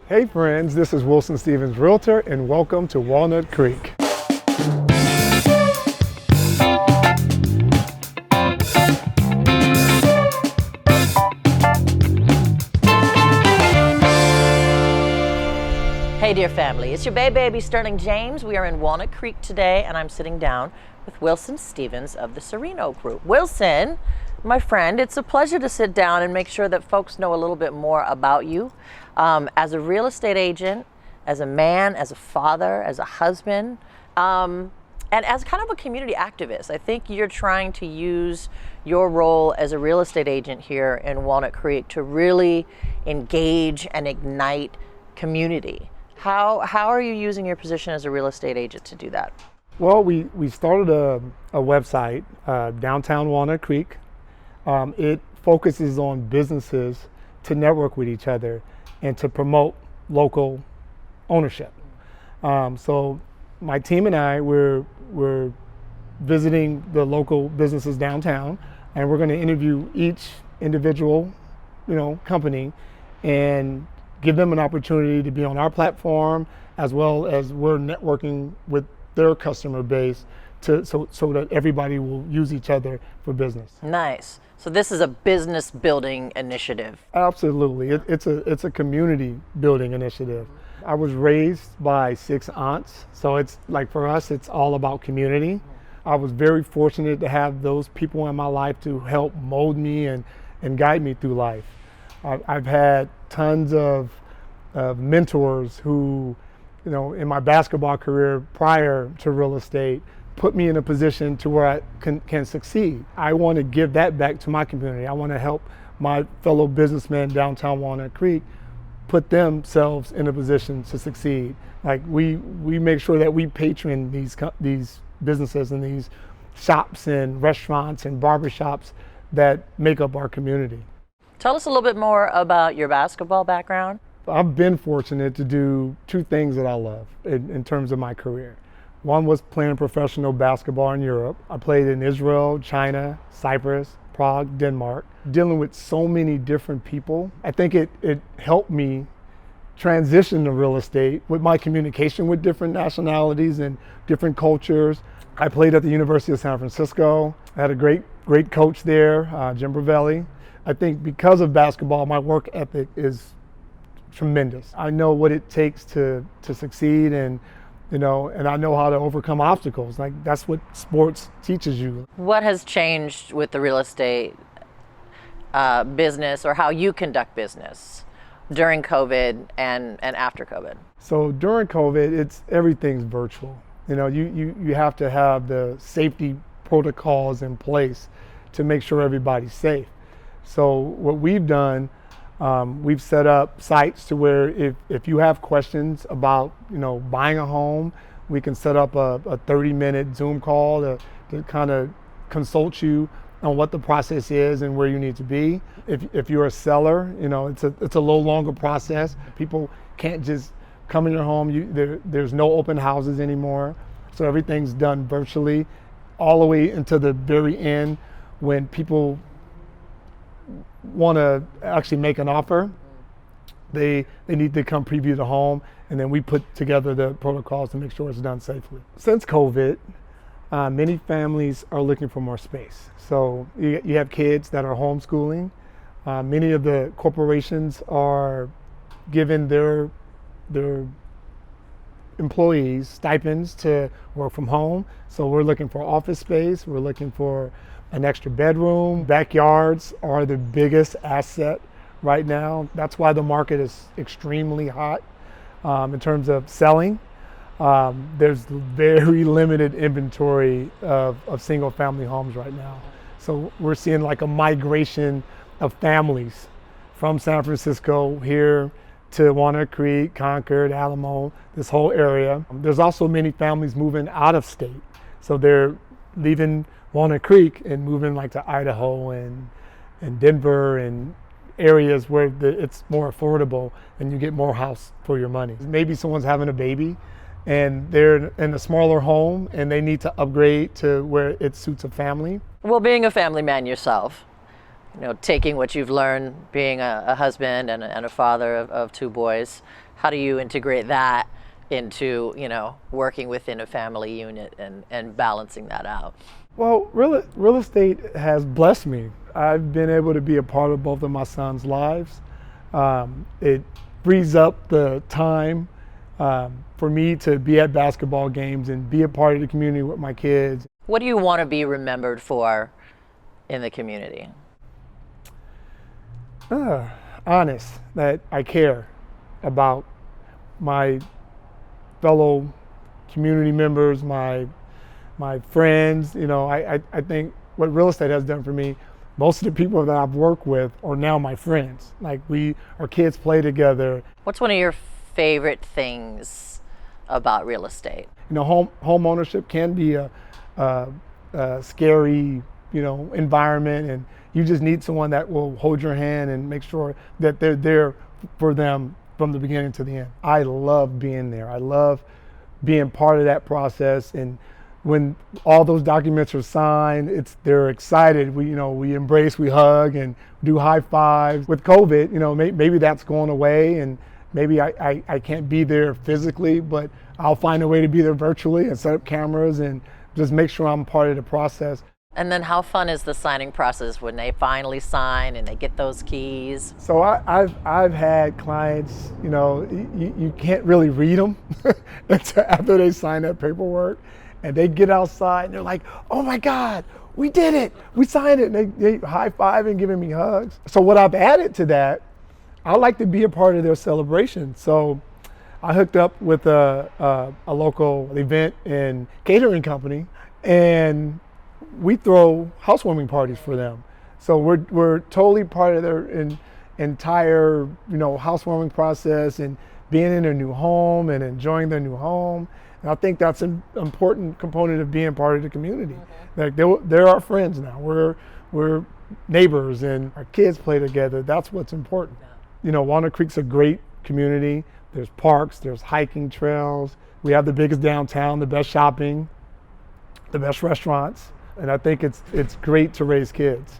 Hey friends, this is Wilson Stevens, Realtor, and welcome to Walnut Creek. Hey dear family, it's your baby Sterling James. We are in Walnut Creek today and I'm sitting down with Wilson Stevens of the Sereno Group. Wilson, my friend, it's a pleasure to sit down and make sure that folks know a little bit more about you as a real estate agent, as a man, as a father, as a husband, and as kind of a community activist. I think you're trying to use your role as a real estate agent here in Walnut Creek to really engage and ignite community. How are you using your position as a real estate agent to do that? Well, we started a website, Downtown Walnut Creek. It focuses on businesses to network with each other and to promote local ownership. So my team and I, we're visiting the local businesses downtown, and we're going to interview each individual, company, and give them an opportunity to be on our platform, as well as we're networking with their customer base so that everybody will use each other for business. Nice. So this is a business building initiative. Absolutely. It's a community building initiative. I was raised by 6 aunts, so it's like for us, it's all about community. I was very fortunate to have those people in my life to help mold me and guide me through life. I've had tons of mentors who, in my basketball career prior to real estate, put me in a position to where I can succeed. I want to give that back to my community. I want to help my fellow businessmen downtown Walnut Creek put themselves in a position to succeed. Like we make sure that we patron these businesses and these shops and restaurants and barbershops that make up our community. Tell us a little bit more about your basketball background. I've been fortunate to do 2 things that I love in terms of my career. One was playing professional basketball in Europe. I played in Israel, China, Cyprus, Prague, Denmark, dealing with so many different people. I think it helped me transition to real estate with my communication with different nationalities and different cultures. I played at the University of San Francisco. I had a great coach there, Jim Bravelli. I think because of basketball, my work ethic is tremendous. I know what it takes to succeed, and I know how to overcome obstacles. Like that's what sports teaches you. What has changed with the real estate business, or how you conduct business during COVID and after COVID? So during COVID, everything's virtual. You have to have the safety protocols in place to make sure everybody's safe. So what we've done, we've set up sites to where if you have questions about buying a home, we can set up a 30-minute Zoom call to kind of consult you on what the process is and where you need to be. If you're a seller, it's a little longer process. People can't just come in your home. There's no open houses anymore, so everything's done virtually, all the way until the very end when people want to actually make an offer. They need to come preview the home, and then we put together the protocols to make sure it's done safely. Since COVID, many families are looking for more space. So you have kids that are homeschooling. Many of the corporations are giving their employees stipends to work from home. So we're looking for office space. We're looking for an extra bedroom. Backyards are the biggest asset right now. That's why the market is extremely hot in terms of selling. There's very limited inventory of single family homes right now. So we're seeing like a migration of families from San Francisco here to Walnut Creek, Concord, Alamo, this whole area. There's also many families moving out of state. So they're leaving Walnut Creek and moving like to Idaho and Denver and areas where it's more affordable and you get more house for your money. Maybe someone's having a baby and they're in a smaller home and they need to upgrade to where it suits a family. Well, being a family man yourself, taking what you've learned being a husband and a father of two boys, how do you integrate that into, working within a family unit and balancing that out? Well, real estate has blessed me. I've been able to be a part of both of my sons' lives. It frees up the time for me to be at basketball games and be a part of the community with my kids. What do you want to be remembered for in the community? Honest, that I care about my fellow community members, my friends. I think what real estate has done for me, most of the people that I've worked with are now my friends. Like our kids play together. What's one of your favorite things about real estate? Home ownership can be a scary, environment, and you just need someone that will hold your hand and make sure that they're there for them from the beginning to the end. I love being there. I love being part of that process, and when all those documents are signed, they're excited. We embrace, we hug, and do high fives. With COVID, maybe that's going away, and maybe I can't be there physically, but I'll find a way to be there virtually and set up cameras and just make sure I'm part of the process. And then how fun is the signing process when they finally sign and they get those keys? So I've had clients, you can't really read them until after they sign that paperwork, and they get outside and they're like, oh my God, we did it, we signed it, and they high five and giving me hugs. So what I've added to that, I like to be a part of their celebration. So I hooked up with a local event and catering company, and we throw housewarming parties for them. So we're totally part of their entire housewarming process and being in their new home and enjoying their new home. And I think that's an important component of being part of the community. Like they're our friends now. We're neighbors, and our kids play together. That's what's important. Walnut Creek's a great community. There's parks, there's hiking trails. We have the biggest downtown, the best shopping, the best restaurants. And I think it's great to raise kids.